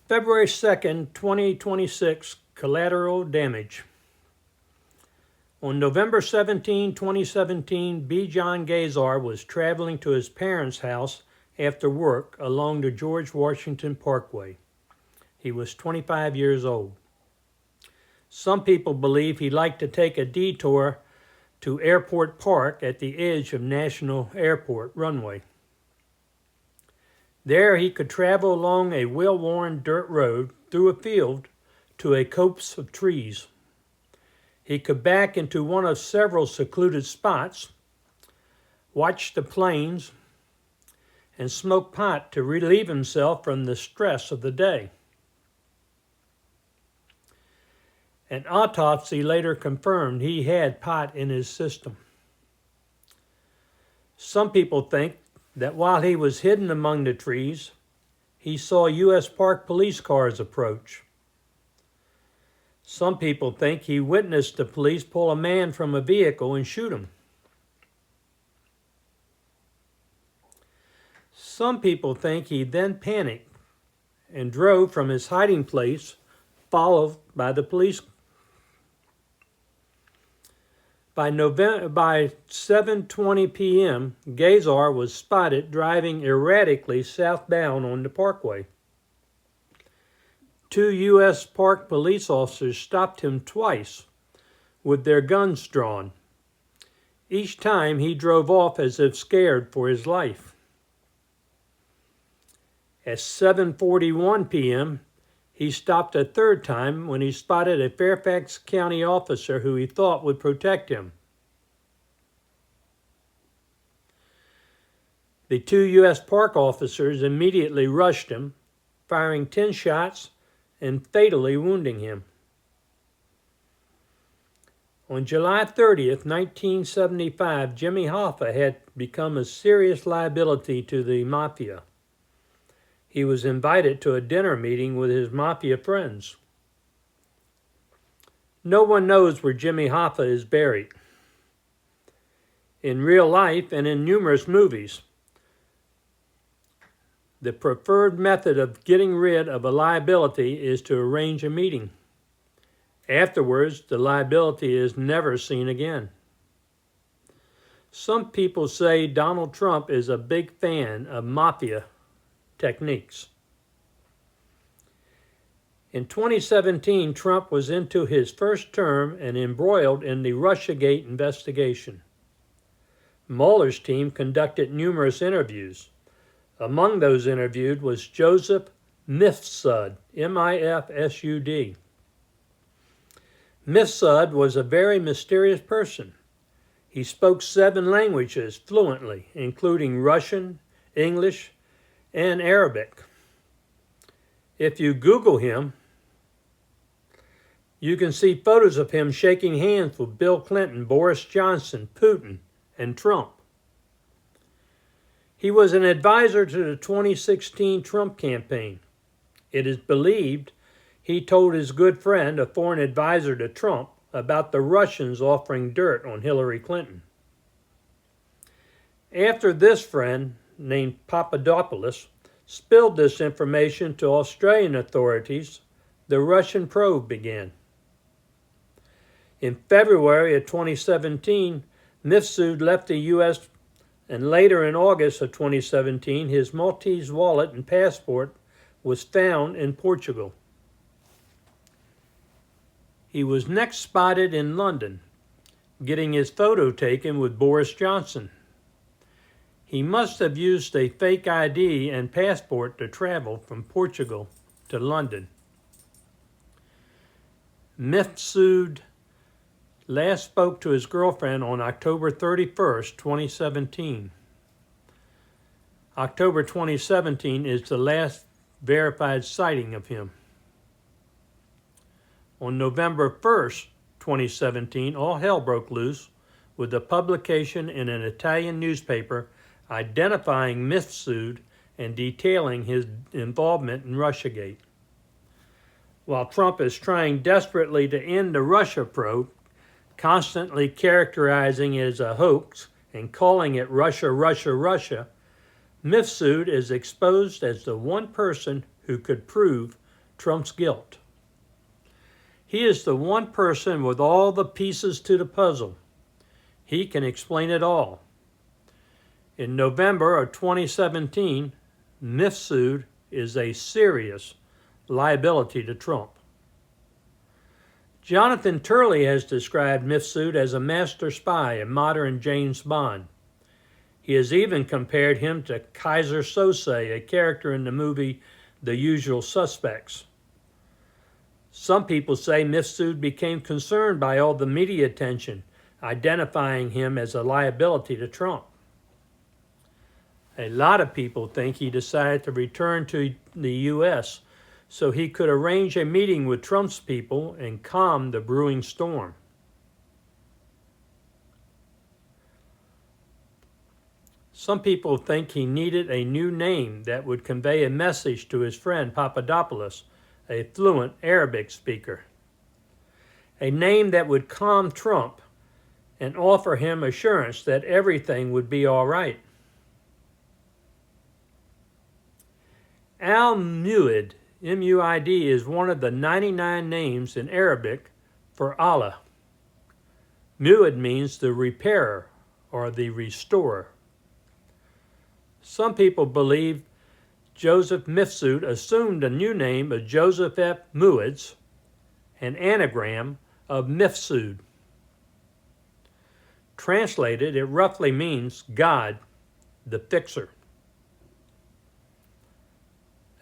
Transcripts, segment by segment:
February 2nd, 2026, collateral damage. On November 17, 2017, B. John Gazar was traveling to his parents' house after work along the George Washington Parkway. He was 25 years old. Some people believe he liked to take a detour to Airport Park at the edge of National Airport runway. There he could travel along a well-worn dirt road through a field to a copse of trees. He could back into one of several secluded spots, watch the planes, and smoke pot to relieve himself from the stress of the day. An autopsy later confirmed he had pot in his system. Some people think that while he was hidden among the trees, he saw U.S. Park police cars approach. Some people think he witnessed the police pull a man from a vehicle and shoot him. Some people think he then panicked and drove from his hiding place, followed by the police. By 7:20 p.m., Gazar was spotted driving erratically southbound on the parkway. 2 U.S. Park police officers stopped him twice with their guns drawn. Each time he drove off as if scared for his life. At 7:41 p.m., he stopped a third time when he spotted a Fairfax County officer who he thought would protect him. The 2 U.S. Park officers immediately rushed him, firing 10 shots and fatally wounding him. On July 30th, 1975, Jimmy Hoffa had become a serious liability to the mafia. He was invited to a dinner meeting with his mafia friends. No one knows where Jimmy Hoffa is buried. In real life and in numerous movies, the preferred method of getting rid of a liability is to arrange a meeting. Afterwards, the liability is never seen again. Some people say Donald Trump is a big fan of mafia techniques. In 2017, Trump was into his first term and embroiled in the Russiagate investigation. Mueller's team conducted numerous interviews. Among those interviewed was Joseph Mifsud, M-I-F-S-U-D. Mifsud was a very mysterious person. He spoke 7 languages fluently, including Russian, English, and Arabic. If you Google him, you can see photos of him shaking hands with Bill Clinton, Boris Johnson, Putin, and Trump. He was an advisor to the 2016 Trump campaign. It is believed he told his good friend, a foreign advisor to Trump, about the Russians offering dirt on Hillary Clinton. After this friend, named Papadopoulos, spilled this information to Australian authorities, the Russian probe began. In February of 2017, Mifsud left the U.S., and later in August of 2017, his Maltese wallet and passport was found in Portugal. He was next spotted in London, getting his photo taken with Boris Johnson. He must have used a fake ID and passport to travel from Portugal to London. Mifsud last spoke to his girlfriend on October 31st, 2017. October 2017 is the last verified sighting of him. On November 1st, 2017, all hell broke loose with the publication in an Italian newspaper identifying Mifsud and detailing his involvement in Russiagate. While Trump is trying desperately to end the Russia probe, constantly characterizing it as a hoax and calling it Russia, Russia, Russia, Mifsud is exposed as the one person who could prove Trump's guilt. He is the one person with all the pieces to the puzzle. He can explain it all. In November of 2017, Mifsud is a serious liability to Trump. Jonathan Turley has described Mifsud as a master spy, a modern James Bond. He has even compared him to Kaiser Sose, a character in the movie The Usual Suspects. Some people say Mifsud became concerned by all the media attention, identifying him as a liability to Trump. A lot of people think he decided to return to the U.S. so he could arrange a meeting with Trump's people and calm the brewing storm. Some people think he needed a new name that would convey a message to his friend Papadopoulos, a fluent Arabic speaker. A name that would calm Trump and offer him assurance that everything would be all right. Al-Mu'id, M-U-I-D, is one of the 99 names in Arabic for Allah. Mu'id means the repairer or the restorer. Some people believe Joseph Mifsud assumed a new name of Joseph F. Mu'idz, an anagram of Mifsud. Translated, it roughly means God, the fixer.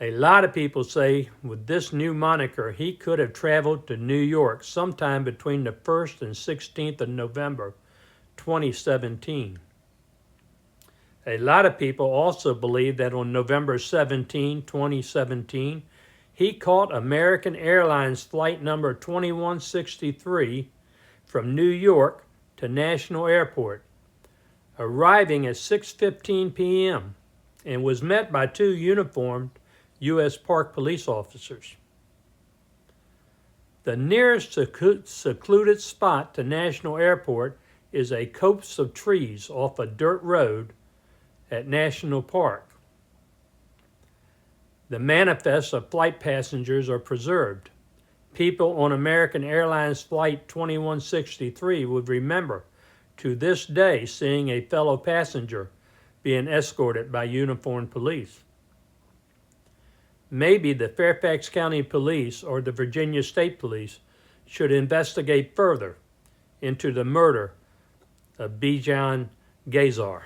A lot of people say with this new moniker, he could have traveled to New York sometime between the 1st and 16th of November, 2017. A lot of people also believe that on November 17, 2017, he caught American Airlines flight number 2163 from New York to National Airport, arriving at 6:15 p.m. and was met by two uniformed U.S. Park police officers. The nearest secluded spot to National Airport is a copse of trees off a dirt road at National Park. The manifests of flight passengers are preserved. People on American Airlines Flight 2163 would remember to this day seeing a fellow passenger being escorted by uniformed police. Maybe the Fairfax County Police or the Virginia State Police should investigate further into the murder of Bijan Gazar.